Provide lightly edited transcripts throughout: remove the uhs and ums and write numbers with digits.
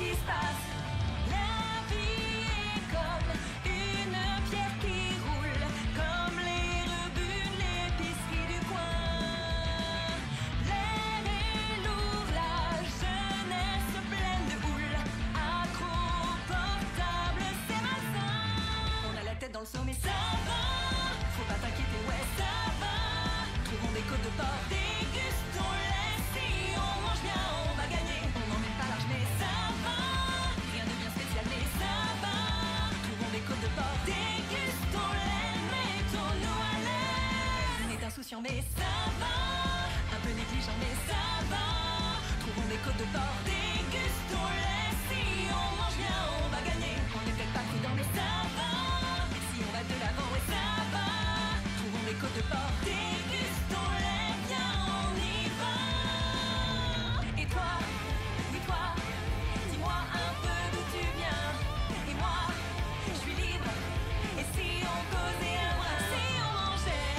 qui se passe. La vie est comme une pierre qui roule, comme les rebuts de l'épicerie du coin. L'air est lourd, la jeunesse pleine de houle, accro portable, c'est malsain. On a la tête dans le sommet, ça va. Faut pas t'inquiéter, ouais, ça va. Trouvons des côtes de porc, dégustons-les. Si on mange bien, on va gagner. On n'emmène pas large, mais ça va. Rien de bien spécial, mais ça va. Trouvons des côtes de porc, dégustons-les. Mettons-nous à l'aise. On est insouciant, mais ça va. Un peu négligent, mais ça va. Trouvons des côtes de porc, dégustons-les. Si on mange bien, on va gagner. On n'est peut-être pas prudent, mais ça va. Si on va de l'avant, ouais, ça va. Trouvons des côtes de porc, dégustons-les. Viens, on y va. Et toi, oui toi, dis-moi un peu d'où tu viens. Et moi, je suis libre. Et si on causait un brin, si on mangeait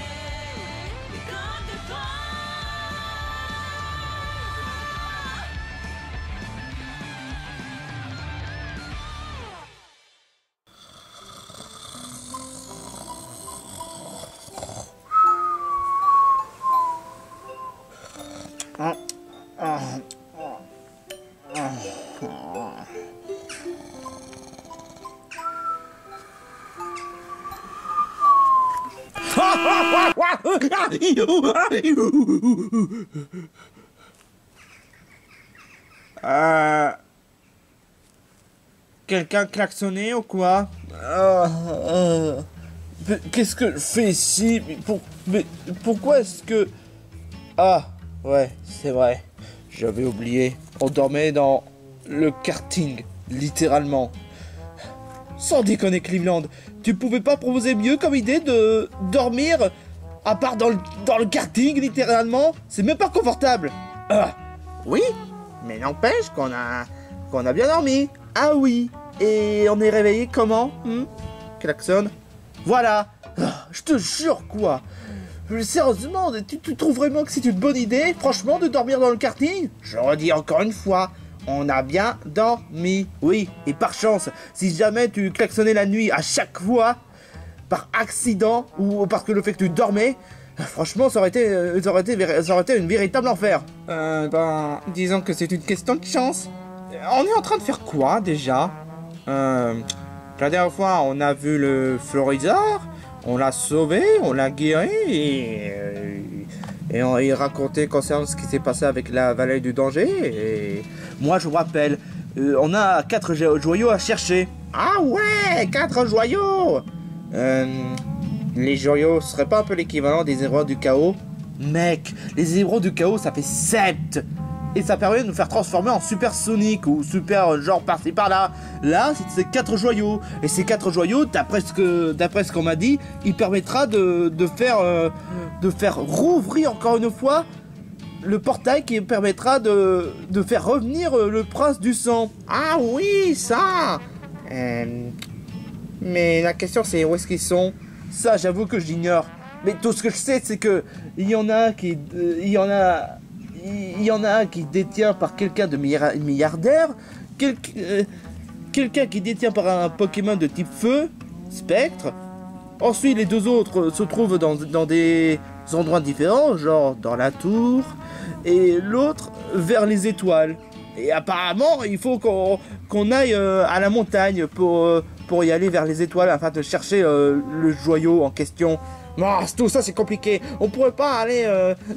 des côtes de porc. Quelqu'un klaxonné ou quoi? Qu'est-ce que je fais ici? Mais pourquoi est-ce que... Ah, ouais, c'est vrai. J'avais oublié. On dormait dans le karting, littéralement. Sans déconner, Cleveland, tu pouvais pas proposer mieux comme idée de dormir à part dans le karting, littéralement? C'est même pas confortable. Oui, mais n'empêche qu'on a bien dormi. Ah oui, et on est réveillé comment? Klaxon. Voilà. Je te jure, quoi. Sérieusement, tu trouves vraiment que c'est une bonne idée, franchement, de dormir dans le karting? Je redis encore une fois, on a bien dormi. Oui, et par chance, si jamais tu klaxonnais la nuit à chaque fois, par accident, ou parce que le fait que tu dormais, franchement, ça aurait été une véritable enfer. Disons que c'est une question de chance. On est en train de faire quoi, déjà? La dernière fois, on a vu le Florizard, on l'a sauvé, on l'a guéri, et il racontait concernant ce qui s'est passé avec la vallée du danger, et moi, je vous rappelle, on a 4 joyaux à chercher. Ah ouais, 4 joyaux. Les joyaux seraient pas un peu l'équivalent des héros du chaos? Mec, les héros du chaos, ça fait 7. Et ça permet de nous faire transformer en super Sonic ou super genre par-ci par-là. Là, c'est 4 joyaux. Et ces 4 joyaux, d'après ce qu'on m'a dit, il permettra de faire rouvrir encore une fois le portail qui permettra de faire revenir le prince du sang. Ah oui, ça. Mais la question c'est où est-ce qu'ils sont? Ça, j'avoue que j'ignore. Mais tout ce que je sais, c'est que il y en a un qui détient par quelqu'un de milliardaire, quelqu'un qui détient par un Pokémon de type feu, Spectre. Ensuite, les 2 autres se trouvent dans des endroits différents, genre dans la tour, et l'autre vers les étoiles. Et apparemment, il faut qu'on aille à la montagne pour y aller vers les étoiles afin de chercher le joyau en question. Non, tout ça c'est compliqué. On pourrait pas aller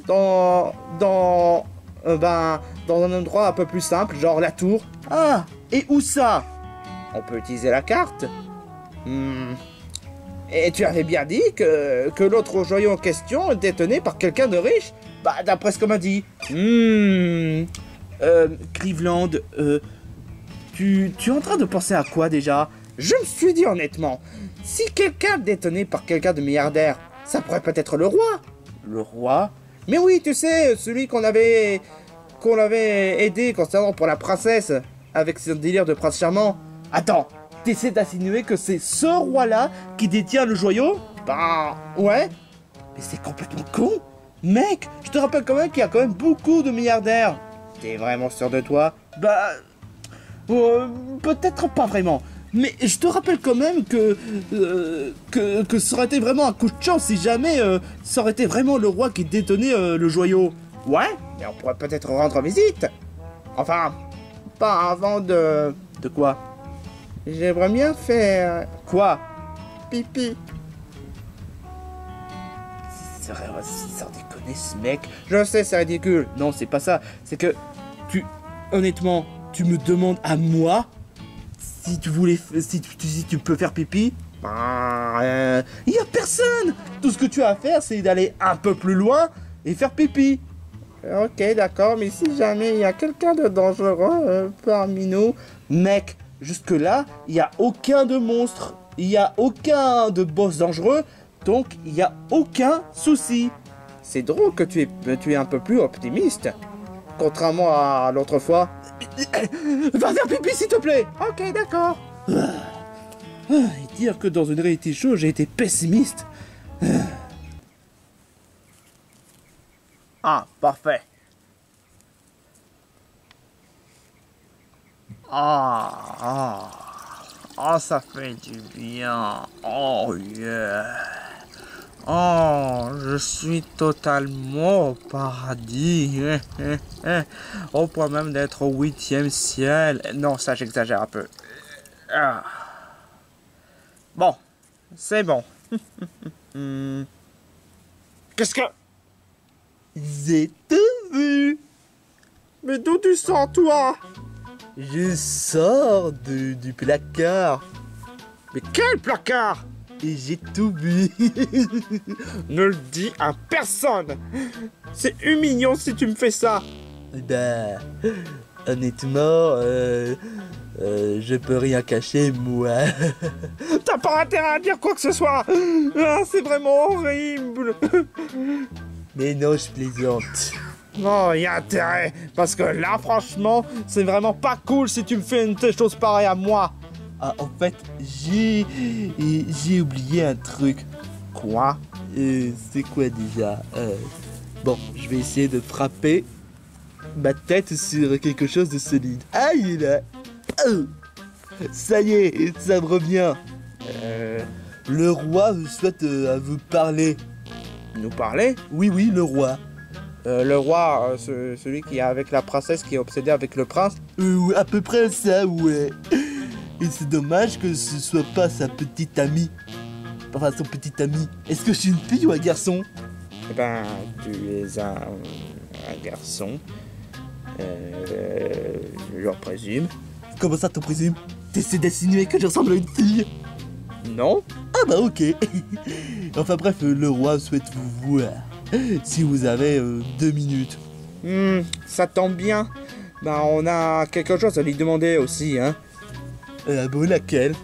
dans un endroit un peu plus simple, genre la tour. Ah, et où ça? On peut utiliser la carte. Et tu avais bien dit que l'autre joyau en question est détenu par quelqu'un de riche? Bah, d'après ce qu'on m'a dit. Cleveland, tu es en train de penser à quoi déjà? Je me suis dit honnêtement, si quelqu'un détenu par quelqu'un de milliardaire, ça pourrait peut-être le roi. Le roi? Mais oui, tu sais, celui qu'on avait aidé concernant pour la princesse, avec son délire de prince charmant. Attends, t'essaies d'insinuer que c'est ce roi-là qui détient le joyau? Bah, ouais. Mais c'est complètement con. Mec, je te rappelle quand même qu'il y a quand même beaucoup de milliardaires. T'es vraiment sûr de toi? Bah, Peut-être pas vraiment. Mais je te rappelle quand même que ça aurait été vraiment un coup de chance si jamais ça aurait été vraiment le roi qui détenait le joyau. Ouais, mais on pourrait peut-être rendre visite. Enfin, pas avant de... De quoi? J'aimerais bien faire... Quoi? Pipi. C'est vrai, sans déconner ce mec. Je sais, c'est ridicule. Non, c'est pas ça. C'est que honnêtement, tu me demandes à moi si tu peux faire pipi. Bah, y a personne. Tout ce que tu as à faire, c'est d'aller un peu plus loin et faire pipi. Ok, d'accord, mais si jamais il y a quelqu'un de dangereux parmi nous, mec, jusque là, il y a aucun de monstre, il y a aucun de boss dangereux, donc il y a aucun souci. C'est drôle que tu es un peu plus optimiste, contrairement à l'autre fois. Va faire pipi s'il te plaît. Ok, d'accord. Et dire que dans une réalité show, j'ai été pessimiste. Ah, parfait. Ah, ça fait du bien. Oh yeah. Oh, je suis totalement au paradis. Au point même d'être au 8e ciel. Non, ça j'exagère un peu. Ah. Bon, c'est bon. Qu'est-ce que... J'ai tout vu. Mais d'où tu sors, toi? Je sors du placard. Mais quel placard? Et j'ai tout vu. Ne le dis à personne. C'est humiliant si tu me fais ça. Bah, honnêtement, je peux rien cacher, moi. T'as pas intérêt à dire quoi que ce soit. Ah, c'est vraiment horrible. Mais non, je plaisante. Non, il y a intérêt. Parce que là, franchement, c'est vraiment pas cool si tu me fais une telle chose pareille à moi. Ah, en fait, j'ai oublié un truc. Quoi? C'est quoi déjà? Bon, je vais essayer de frapper ma tête sur quelque chose de solide. Aïe là! Ça y est, ça me revient. Le roi souhaite vous parler. Nous parler? Oui, le roi. Le roi, celui qui est avec la princesse, qui est obsédé avec le prince? À peu près ça, ouais. Et c'est dommage que ce soit pas sa petite amie. Enfin, son petit ami. Est-ce que je suis une fille ou un garçon? Eh ben, tu es un garçon. Je présume. Comment ça, t'en présumes? T'essaies d'insinuer que je ressemble à une fille? Non. Ah bah ok. Enfin bref, le roi souhaite vous voir. Si vous avez 2 minutes. Ça tombe bien. Bah on a quelque chose à lui demander aussi, hein. Bon, laquelle?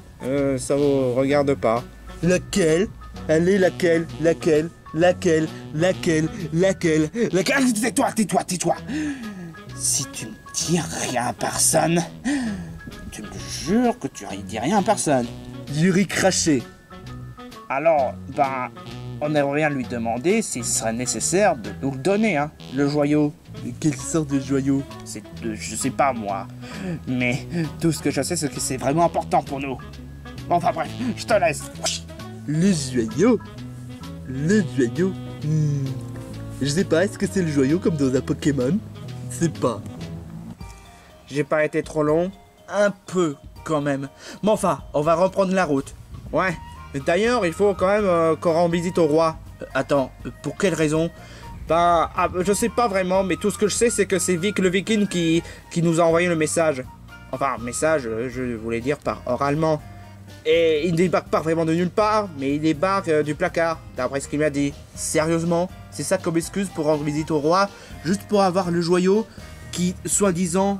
Ça vous regarde pas. Laquelle? Allez, laquelle? Tais-toi. Si tu me dis rien à personne, tu me jures que tu dis rien à personne. Yuri craché. Alors, ben, on aimerait bien lui demander s'il serait nécessaire de nous le donner, hein, le joyau. Quelle sorte de joyau? Je sais pas moi. Mais tout ce que je sais, c'est que c'est vraiment important pour nous. Enfin bref, je te laisse. Le joyau? Je sais pas, est-ce que c'est le joyau comme dans un Pokémon? Je sais pas. J'ai pas été trop long? Un peu, quand même. Mais enfin, on va reprendre la route. Ouais. D'ailleurs, il faut quand même qu'on rende visite au roi. Attends, pour quelle raison? Ben, je sais pas vraiment, mais tout ce que je sais, c'est que c'est Vic le Viking qui nous a envoyé le message. Enfin, message, je voulais dire par oralement. Et il débarque pas vraiment de nulle part, mais il débarque du placard, d'après ce qu'il m'a dit. Sérieusement? C'est ça comme excuse pour rendre visite au roi? Juste pour avoir le joyau qui, soi-disant,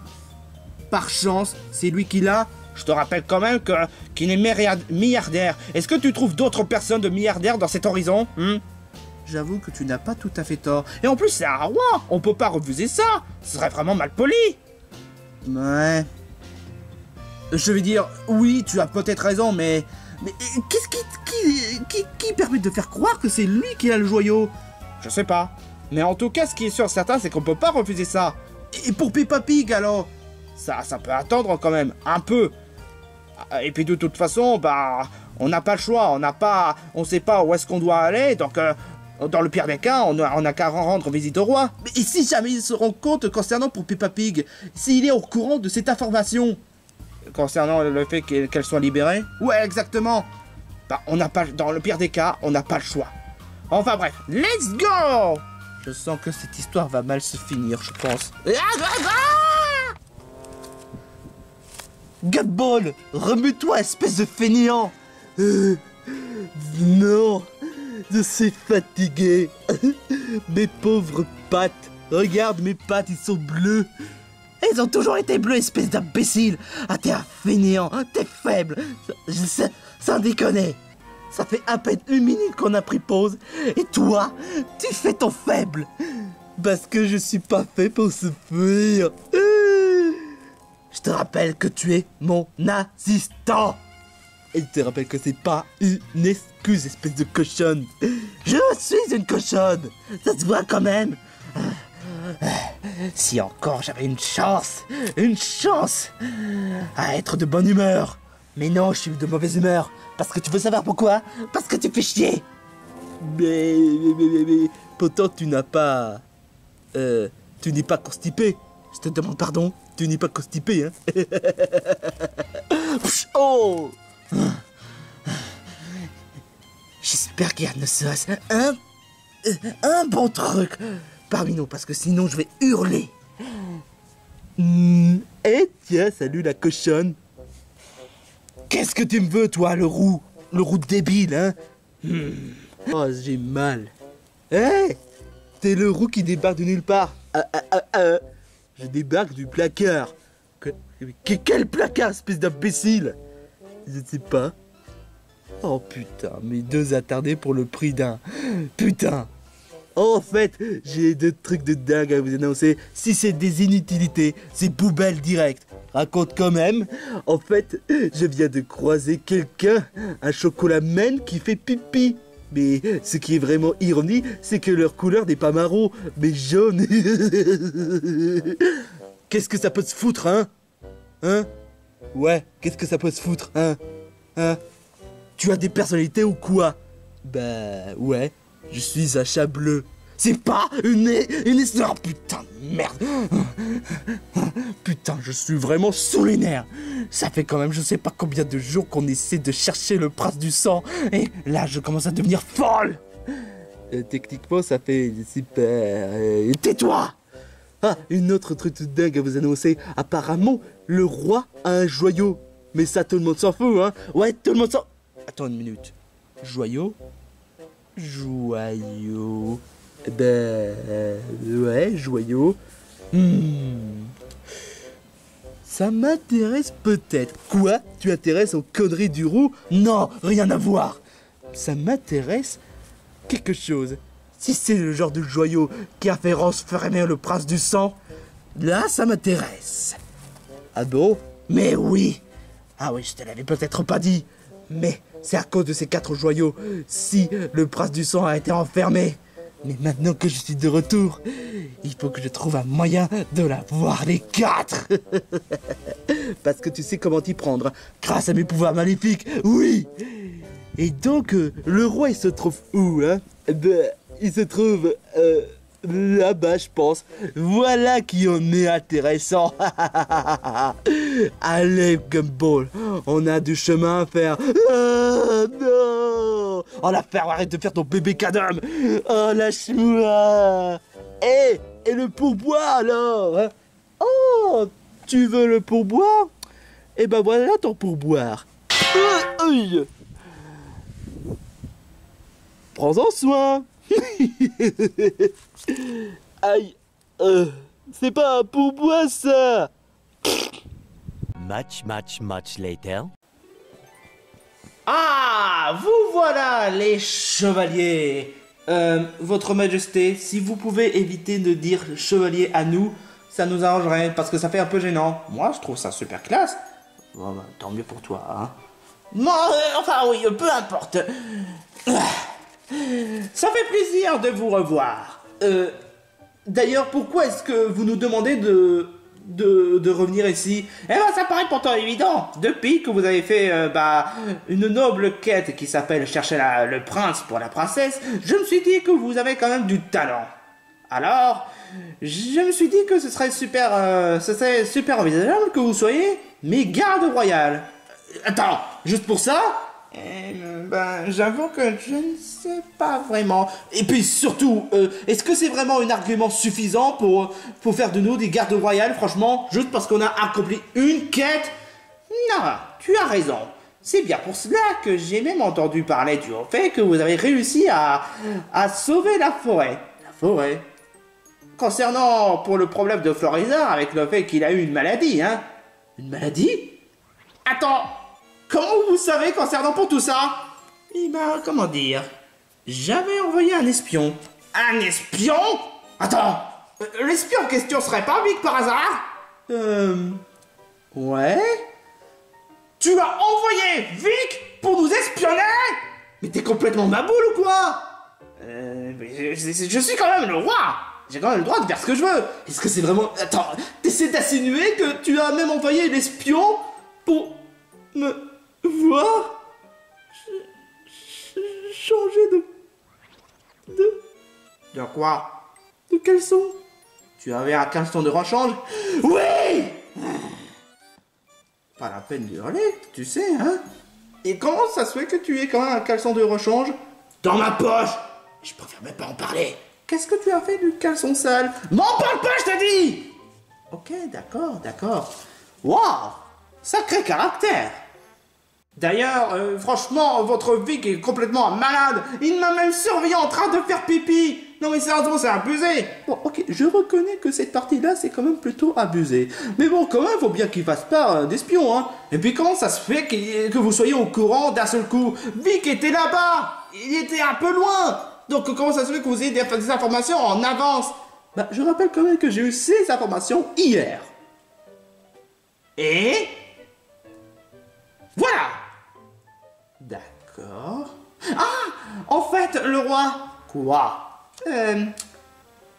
par chance, c'est lui qui l'a? Je te rappelle quand même qu'il est milliardaire. Est-ce que tu trouves d'autres personnes de milliardaires dans cet horizon? J'avoue que tu n'as pas tout à fait tort. Et en plus, c'est un roi. On peut pas refuser ça. Ce serait vraiment mal poli. Ouais. Je vais dire, oui, tu as peut-être raison, mais qu'est-ce qui permet de faire croire que c'est lui qui a le joyau? Je sais pas. Mais en tout cas, ce qui est sûr certain, c'est qu'on peut pas refuser ça. Et pour Peppa Pig, alors? Ça peut attendre quand même, un peu. Et puis de toute façon, bah, on n'a pas le choix, on sait pas où est-ce qu'on doit aller, donc dans le pire des cas, on a qu'à rendre visite au roi. Mais et si jamais il se rend compte concernant pour Peppa Pig, s'il est au courant de cette information, concernant le fait qu'elle soit libérée? Ouais, exactement. Bah, dans le pire des cas, on n'a pas le choix. Enfin bref, let's go! Je sens que cette histoire va mal se finir, je pense. Gumball, remue-toi, espèce de fainéant! Non, je suis fatigué. Mes pauvres pattes. Regarde, mes pattes, ils sont bleus. Elles ont toujours été bleues, espèce d'imbécile. Ah, t'es un fainéant, t'es faible. Sans déconner. Ça fait à peine 1 minute qu'on a pris pause. Et toi, tu fais ton faible. Parce que je suis pas fait pour souffrir. Je te rappelle que tu es mon assistant. Et je te rappelle que c'est pas une excuse, espèce de cochonne. Je suis une cochonne. Ça se voit quand même. Si encore j'avais une chance à être de bonne humeur. Mais non, je suis de mauvaise humeur. Parce que tu veux savoir pourquoi? Parce que tu fais chier. Mais pourtant tu n'as pas... tu n'es pas constipé. Je te demande pardon, tu n'es pas constipé, hein. Oh. J'espère qu'il y a ne serait-ce un bon truc parmi nous, parce que sinon je vais hurler. Eh tiens, salut la cochonne. Qu'est-ce que tu me veux, toi, le roux débile, hein? Oh, j'ai mal. Eh, t'es le roux qui débarque de nulle part. Je débarque du placard. Quel placard, espèce d'imbécile? Je ne sais pas. Oh putain, mes 2 attardés pour le prix d'un. Putain. En fait, j'ai 2 trucs de dingue à vous annoncer. Si c'est des inutilités, c'est poubelle direct. Raconte quand même. En fait, je viens de croiser quelqu'un, un chocolat men qui fait pipi. Mais ce qui est vraiment ironie, c'est que leur couleur n'est pas marron, mais jaune. Qu'est-ce que ça peut se foutre, hein? Hein? Ouais, qu'est-ce que ça peut se foutre, hein? Hein? Tu as des personnalités ou quoi? Bah, ouais, je suis un chat bleu. C'est pas une histoire, putain de merde. Putain, je suis vraiment sous les nerfs. Ça fait quand même je sais pas combien de jours qu'on essaie de chercher le prince du sang. Et là, je commence à devenir folle. Techniquement, ça fait super... Tais-toi! Ah, une autre truc de dingue à vous annoncer. Apparemment, le roi a un joyau. Mais ça, tout le monde s'en fout, hein. Ouais, tout le monde s'en... Attends une minute. Joyau? Joyau... Ben... ouais, joyau... Ça m'intéresse peut-être. Quoi? Tu intéresses aux conneries du roux? Non, rien à voir. Ça m'intéresse quelque chose. Si c'est le genre de joyau qui a fait transformer le prince du sang, là, ça m'intéresse. Ah bon? Mais oui. Ah oui, je te l'avais peut-être pas dit. Mais c'est à cause de ces 4 joyaux si le prince du sang a été enfermé. Mais maintenant que je suis de retour, il faut que je trouve un moyen de l'avoir les 4. Parce que tu sais comment t'y prendre, grâce à mes pouvoirs maléfiques, oui. Et donc, le roi, il se trouve où, hein? Ben, il se trouve là-bas, je pense. Voilà qui en est intéressant. Allez, Gumball, on a du chemin à faire. Ah, non. Oh, la faire, arrête de faire ton bébé cadum. Oh, lâche-moi. Et le pourboire, alors, hein? Oh, tu veux le pourboire? Eh ben, voilà ton pourboire. Aïe. Prends-en soin. Aïe, c'est pas un pourboire ça. Much later. Ah, vous voilà les chevaliers. Votre majesté, si vous pouvez éviter de dire chevalier à nous, ça nous arrangerait parce que ça fait un peu gênant. Moi, je trouve ça super classe. Bon, bah, tant mieux pour toi, hein. Non, enfin oui, peu importe. Ça fait plaisir de vous revoir. D'ailleurs, pourquoi est-ce que vous nous demandez de revenir ici? Eh ben, ça paraît pourtant évident. Depuis que vous avez fait une noble quête qui s'appelle chercher le prince pour la princesse, je me suis dit que vous avez quand même du talent. Alors, je me suis dit que ce serait super envisageable que vous soyez mes gardes royales. Attends, juste pour ça? J'avoue que je ne sais pas vraiment. Et puis surtout, est-ce que c'est vraiment un argument suffisant pour faire de nous des gardes royales, franchement, juste parce qu'on a accompli une quête? Non, tu as raison. C'est bien pour cela que j'ai même entendu parler du fait que vous avez réussi à sauver la forêt. La forêt? Concernant pour le problème de Florizard avec le fait qu'il a eu une maladie, hein? Une maladie? Attends, comment vous savez concernant pour tout ça? Eh ben, comment dire? J'avais envoyé un espion. Un espion? Attends, l'espion en question serait pas Vic par hasard? Ouais? Tu as envoyé Vic pour nous espionner? Mais t'es complètement maboule ou quoi? Je suis quand même le roi! J'ai quand même le droit de faire ce que je veux. Est-ce que c'est vraiment... Attends, t'essaies d'insinuer que tu as même envoyé l'espion pour me voir changer de quoi? De caleçon? Tu avais un caleçon de rechange? Oui! Pas la peine de hurler, tu sais, hein? Et comment ça se fait que tu aies quand même un caleçon de rechange? Dans ma poche! Je préfère même pas en parler. Qu'est-ce que tu as fait du caleçon sale? M'en parle pas, je te dis! Ok, d'accord. Waouh! Sacré caractère! D'ailleurs, franchement, votre Vic est complètement malade. Il m'a même surveillé en train de faire pipi. Non mais sérieusement, c'est abusé. Bon, ok, je reconnais que cette partie-là, c'est quand même plutôt abusé. Mais bon, quand même, faut bien qu'il fasse part d'espion, hein. Et puis comment ça se fait que vous soyez au courant d'un seul coup? Vic était là-bas. Il était un peu loin. Donc comment ça se fait que vous ayez des informations en avance? Bah, je rappelle quand même que j'ai eu ces informations hier. Et... voilà! D'accord. Ah! En fait, le roi... Quoi?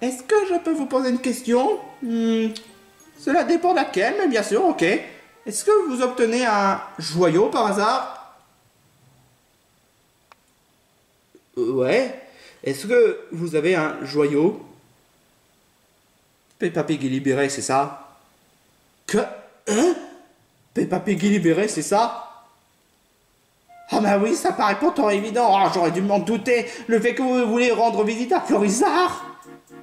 Est-ce que je peux vous poser une question? Cela dépend de laquelle, mais bien sûr, ok. Est-ce que vous obtenez un joyau par hasard? Ouais. Est-ce que vous avez un joyau? Peppa Pig est libérée, c'est ça? Que... Hein? Peppa Pig est libérée, c'est ça? Ah bah oui, ça paraît pourtant évident. Oh, j'aurais dû m'en douter. Le fait que vous voulez rendre visite à Florizard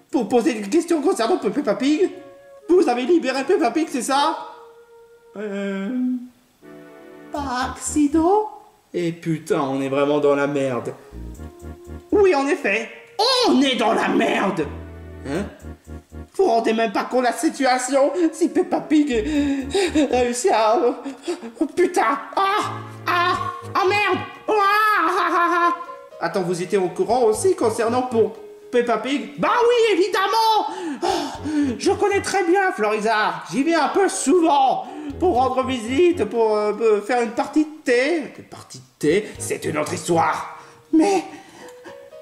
pour poser des questions concernant Peppa Pig. Vous avez libéré Peppa Pig, c'est ça? Par accident? Et putain, on est vraiment dans la merde. Oui, en effet, on est dans la merde. Hein? Vous vous rendez même pas compte de la situation? Si Peppa Pig réussit à... Oh, putain! Ah merde! Attends, vous étiez au courant aussi concernant pour Peppa Pig? Bah oui, évidemment! Je connais très bien Florizard. J'y vais un peu souvent pour rendre visite, pour faire une partie de thé. Une partie de thé, c'est une autre histoire. Mais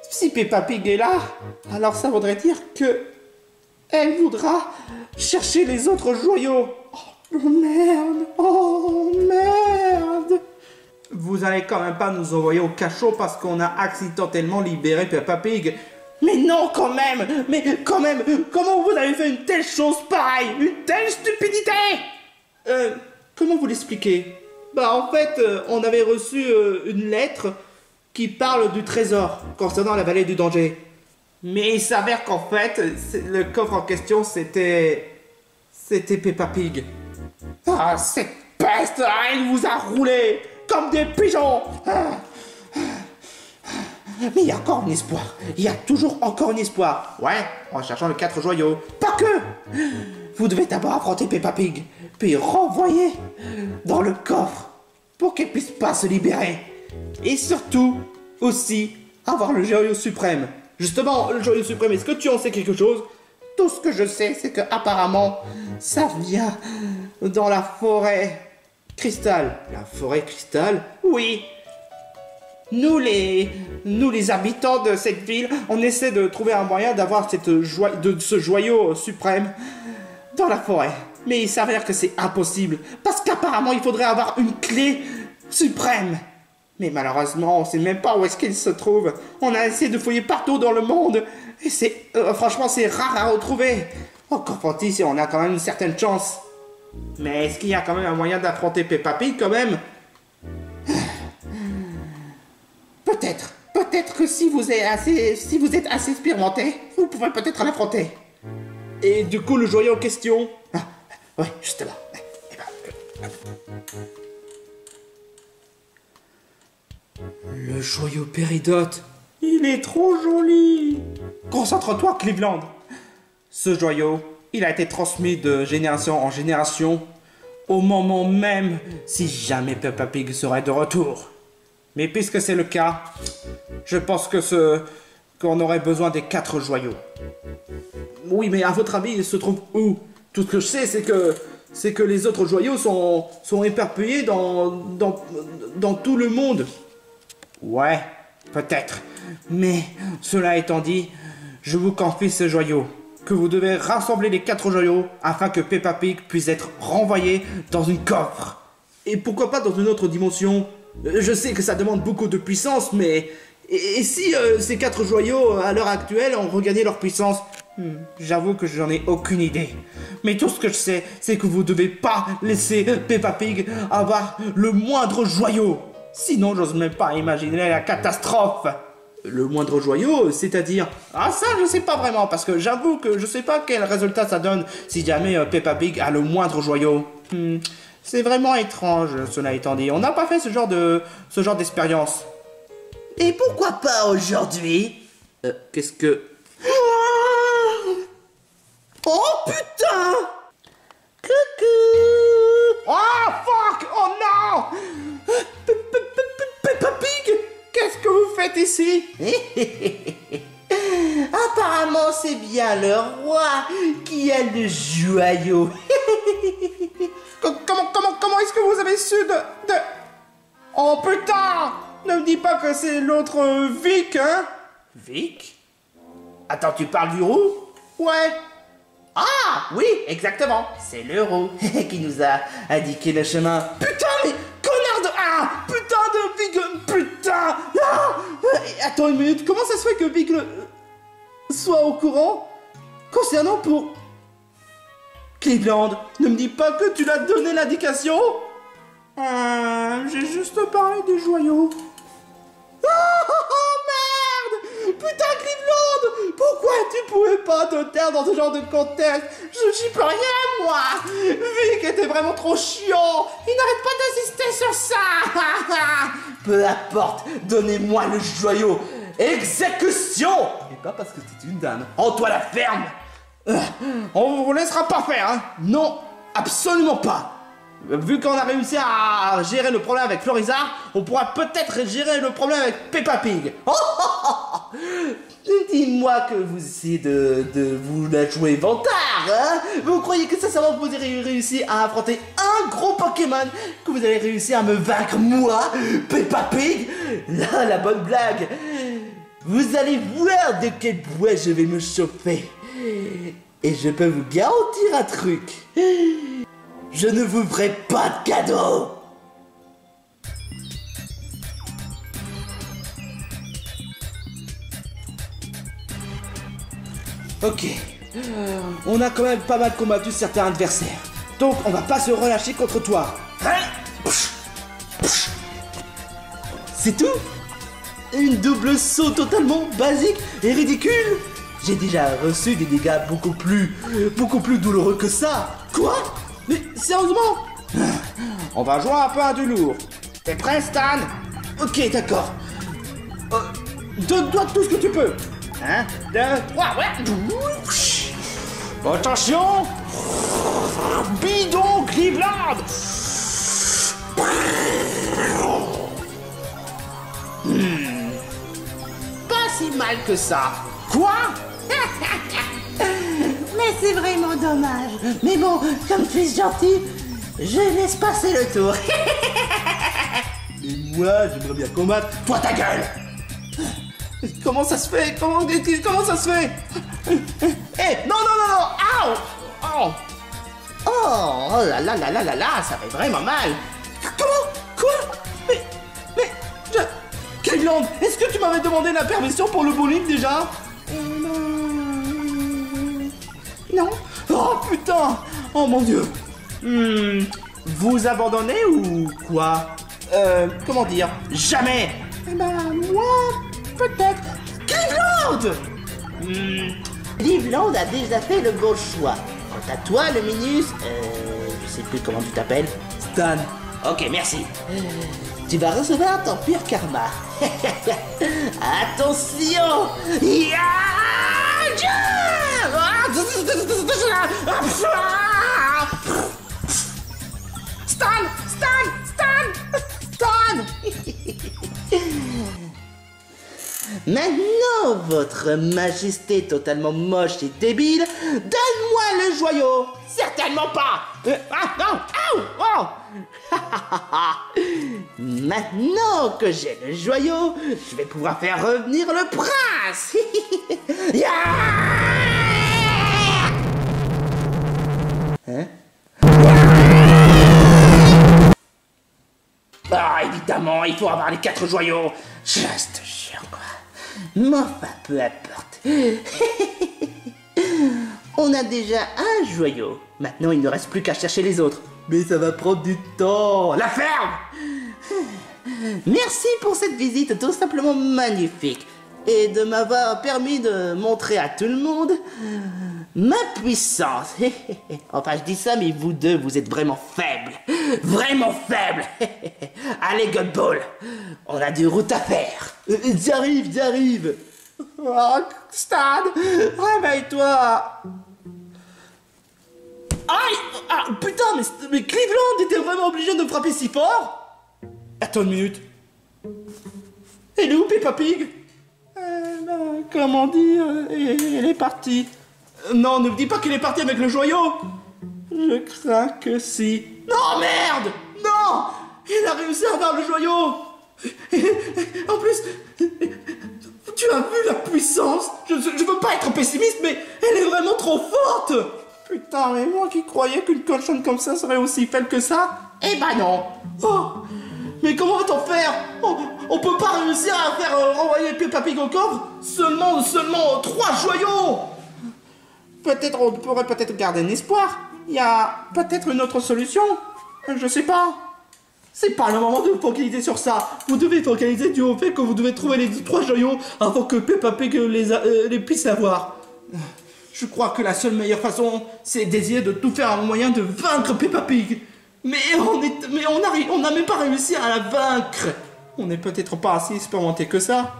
si Peppa Pig est là, alors ça voudrait dire que elle voudra chercher les autres joyaux. Oh merde! Vous allez quand même pas nous envoyer au cachot parce qu'on a accidentellement libéré Peppa Pig. Mais non, quand même! Mais quand même, comment vous avez fait une telle chose pareille? Une telle stupidité? Comment vous l'expliquez? Bah en fait, on avait reçu une lettre qui parle du trésor concernant la vallée du danger. Mais il s'avère qu'en fait, le coffre en question, c'était Peppa Pig. Ah, cette peste, elle vous a roulé comme des pigeons. Mais il y a encore un espoir. Il y a toujours encore un espoir. Ouais, en cherchant les 4 joyaux. Pas que. Vous devez d'abord affronter Peppa Pig, puis renvoyer dans le coffre pour qu'elle puisse pas se libérer. Et surtout, aussi, avoir le joyau suprême. Justement, le joyau suprême, est-ce que tu en sais quelque chose? Tout ce que je sais, c'est que apparemment, ça vient dans la forêt cristal. La forêt cristal? Oui. Nous les habitants de cette ville, on essaie de trouver un moyen d'avoir ce joyau suprême dans la forêt. mais il s'avère que c'est impossible, parce qu'apparemment il faudrait avoir une clé suprême. Mais malheureusement, on sait même pas où est-ce qu'il se trouve. On a essayé de fouiller partout dans le monde, et franchement, c'est rare à retrouver. Encore faut-il si on a quand même une certaine chance. Mais est-ce qu'il y a quand même un moyen d'affronter Peppa Pig quand même? Peut-être que si vous êtes assez expérimenté, vous pouvez peut-être l'affronter. Et du coup, le joyau en question... Ah, ouais, justement. Le joyau péridote, il est trop joli. Concentre-toi, Cleveland. Ce joyau, il a été transmis de génération en génération, au moment même si jamais Peppa Pig serait de retour. Mais puisque c'est le cas, je pense qu'on aurait besoin des 4 joyaux. Oui, mais à votre avis, ils se trouvent où? Tout ce que je sais, c'est que les autres joyaux sont éparpillés dans tout le monde. Ouais, peut-être. Mais, cela étant dit, je vous confie ce joyau. Que vous devez rassembler les 4 joyaux afin que Peppa Pig puisse être renvoyée dans une coffre. Et pourquoi pas dans une autre dimension? Je sais que ça demande beaucoup de puissance, mais... Et si ces 4 joyaux, à l'heure actuelle, ont regagné leur puissance? J'avoue que j'en ai aucune idée. Mais tout ce que je sais, c'est que vous devez pas laisser Peppa Pig avoir le moindre joyau. Sinon, j'ose même pas imaginer la catastrophe. Le moindre joyau, c'est-à-dire... Ah ça, je sais pas vraiment, parce que j'avoue que je sais pas quel résultat ça donne si jamais Peppa Pig a le moindre joyau. C'est vraiment étrange, cela étant dit. On n'a pas fait ce genre d'expérience. Et pourquoi pas aujourd'hui? Qu'est-ce que... Oh putain! Coucou! Oh fuck! Oh non! Peppa Pig! Qu'est-ce que vous faites ici? Apparemment c'est bien le roi qui a le joyau. Comment est-ce que vous avez su de... Oh putain! Ne me dis pas que c'est l'autre Vic, hein? Vic? Attends, tu parles du roux? Ouais. Ah, oui, exactement. C'est le roux qui nous a indiqué le chemin. Putain, mais connard de... Ah! Putain de Vic... Putain! Ah! Attends une minute, comment ça se fait que Vic soit au courant concernant pour... Cleveland, ne me dis pas que tu l'as donné l'indication? J'ai juste parlé des joyaux. Oh merde! Putain Cleveland! Pourquoi tu pouvais pas te taire dans ce genre de contexte? J'y peux rien moi! Vic était vraiment trop chiant! Il n'arrête pas d'insister sur ça! Peu importe, donnez-moi le joyau. Exécution! Et pas parce que c'est une dame. Rends-toi la ferme! On vous laissera pas faire, hein? Non, absolument pas! Vu qu'on a réussi à gérer le problème avec Florizard, on pourra peut-être gérer le problème avec Peppa Pig. Dis-moi que vous essayez de vous la jouer vantard, hein? Vous croyez que ça va vous réussir à affronter un gros Pokémon? Que vous allez réussir à me vaincre, moi, Peppa Pig? Là, la bonne blague. Vous allez voir de quel bois je vais me chauffer. Et je peux vous garantir un truc. Je ne vous ferai pas de cadeau. Ok. On a quand même pas mal combattu certains adversaires. Donc on va pas se relâcher contre toi. C'est tout? Une double saut totalement basique et ridicule? J'ai déjà reçu des dégâts beaucoup plus douloureux que ça. Quoi? Mais sérieusement? On va jouer un peu à du lourd. T'es prêt, Stan? Ok, d'accord. Donne-toi tout ce que tu peux. 1, 2, 3, ouais. Attention. Bidon Cleveland. Pas si mal que ça. Quoi? Mais c'est vraiment dommage. Mais bon, comme fils gentil, je laisse passer le tour. Mais moi, j'aimerais bien combattre. Toi, ta gueule! Comment ça se fait? Comment ça se fait? Eh, non! Aouh! Oh là là là là là là, ça fait vraiment mal. Comment? Quoi? Mais, Cleveland, est-ce que tu m'avais demandé la permission pour le bowling déjà? Non. Oh putain. Oh mon dieu. Vous abandonnez ou quoi? Comment dire? Jamais. Eh ben, moi, peut-être. Cleveland! Cleveland a déjà fait le bon choix. Quant à toi, le Minus, je sais plus comment tu t'appelles. Stan. Ok, merci. Tu vas recevoir ton pur karma. Attention! Stan! Maintenant, votre majesté totalement moche et débile, donne-moi le joyau. Certainement pas. Maintenant que j'ai le joyau, je vais pouvoir faire revenir le prince. Hein? Ah, évidemment, il faut avoir les 4 joyaux. Je te jure, quoi. Mais enfin, peu importe. On a déjà un joyau. Maintenant, il ne reste plus qu'à chercher les autres. Mais ça va prendre du temps. La ferme! Merci pour cette visite tout simplement magnifique. Et de m'avoir permis de montrer à tout le monde ma puissance. Enfin, je dis ça, mais vous deux, vous êtes vraiment faibles. Vraiment faibles. Allez, Godball, on a du route à faire. J'arrive. Oh, Stan, réveille-toi. Aïe! Ah, putain, mais Cleveland était vraiment obligé de frapper si fort? Attends une minute. Elle est où, Peppa Pig? Comment dire, elle est partie. Non, ne me dis pas qu'elle est partie avec le joyau. Je crains que si. Non, merde! Non! Elle a réussi à avoir le joyau. En plus, tu as vu la puissance? Je veux pas être pessimiste, mais elle est vraiment trop forte. Putain, mais moi qui croyais qu'une cochonne comme ça serait aussi faible que ça. Eh ben non. Oh, mais comment va-t-on faire? On peut pas réussir à faire renvoyer Peppa Pig au coffre? Seulement 3 joyaux. Peut-être on pourrait garder un espoir. Il y a peut-être une autre solution. Je sais pas. C'est pas le moment de vous focaliser sur ça. Vous devez focaliser au fait que vous devez trouver les 3 joyaux avant que Peppa Pig les puisse avoir. Je crois que la seule meilleure façon, c'est d'essayer de tout faire un moyen de vaincre Peppa Pig. Mais on n'a même pas réussi à la vaincre. On n'est peut-être pas assez expérimenté que ça.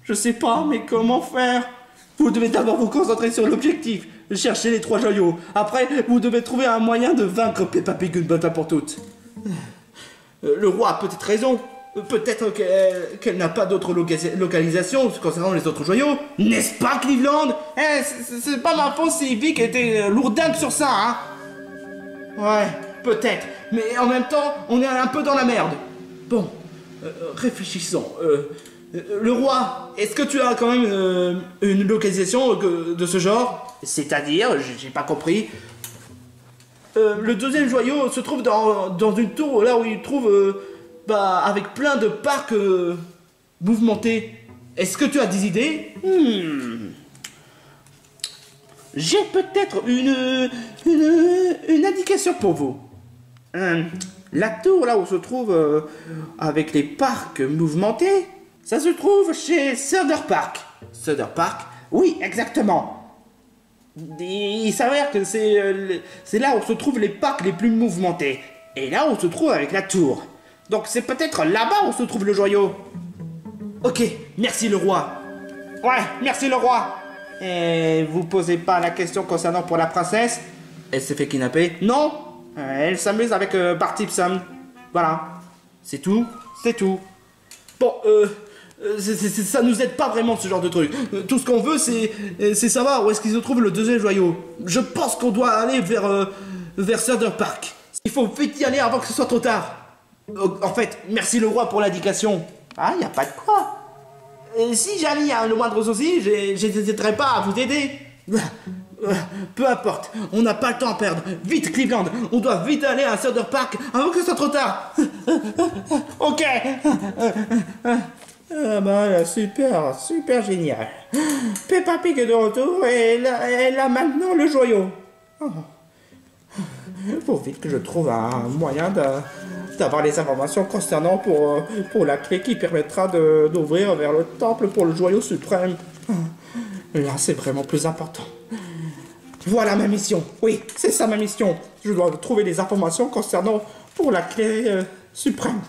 Je sais pas, mais comment faire? Vous devez d'abord vous concentrer sur l'objectif, chercher les 3 joyaux. Après, vous devez trouver un moyen de vaincre Peppa Pig une bonne fois pour toutes. Le roi a peut-être raison. Peut-être qu'elle n'a pas d'autre localisation concernant les autres joyaux. N'est-ce pas, Cleveland? C'est pas ma faute si Vic était lourdingue sur ça, hein? Ouais, peut-être. Mais en même temps, on est un peu dans la merde. Bon, réfléchissons. Le roi, est-ce que tu as quand même une localisation de ce genre? C'est-à-dire, j'ai pas compris. Le deuxième joyau se trouve dans une tour là où il trouve avec plein de parcs mouvementés. Est-ce que tu as des idées? J'ai peut-être une indication pour vous. La tour là où se trouve avec les parcs mouvementés, ça se trouve chez Cedar Park. Cedar Park? Oui, exactement. Il s'avère que c'est là où se trouvent les parcs les plus mouvementés. Et là où on se trouve avec la tour. Donc c'est peut-être là-bas où se trouve le joyau. Ok, merci le roi. Ouais, merci le roi. Et vous posez pas la question concernant pour la princesse? Elle s'est fait kidnapper? Non, elle s'amuse avec Bart Simpson. Voilà, c'est tout, c'est tout. Bon, ça nous aide pas vraiment ce genre de truc. Tout ce qu'on veut c'est savoir où est-ce qu'ils se trouvent le deuxième joyau. Je pense qu'on doit aller vers Cedar Park. Il faut vite y aller avant que ce soit trop tard. En fait, merci le roi pour l'indication. Ah, y a pas de quoi. Si jamais y a le moindre souci, j'hésiterai pas à vous aider. Peu importe, on n'a pas le temps à perdre. Vite, Cleveland, on doit vite aller à Cedar Park avant que ce soit trop tard. Ok. Ah bah, super, super génial. Peppa Pig est de retour et elle a maintenant le joyau. Oh. Faut vite que je trouve un moyen d'avoir les informations concernant pour la clé qui permettra d'ouvrir vers le temple pour le joyau suprême. Là, c'est vraiment plus important. Voilà ma mission. Oui, c'est ça ma mission. Je dois trouver les informations concernant pour la clé suprême.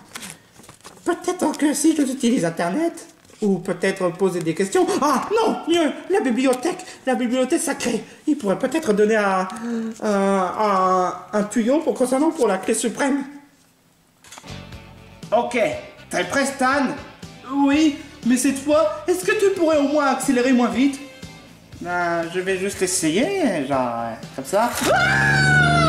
Peut-être que si j'utilise Internet, ou peut-être poser des questions. Ah non, mieux, la bibliothèque sacrée. Il pourrait peut-être donner un tuyau concernant pour la clé suprême. Ok, t'es prêt Stan? Oui, mais cette fois, est-ce que tu pourrais au moins accélérer moins vite? Je vais juste essayer, genre comme ça. Ah!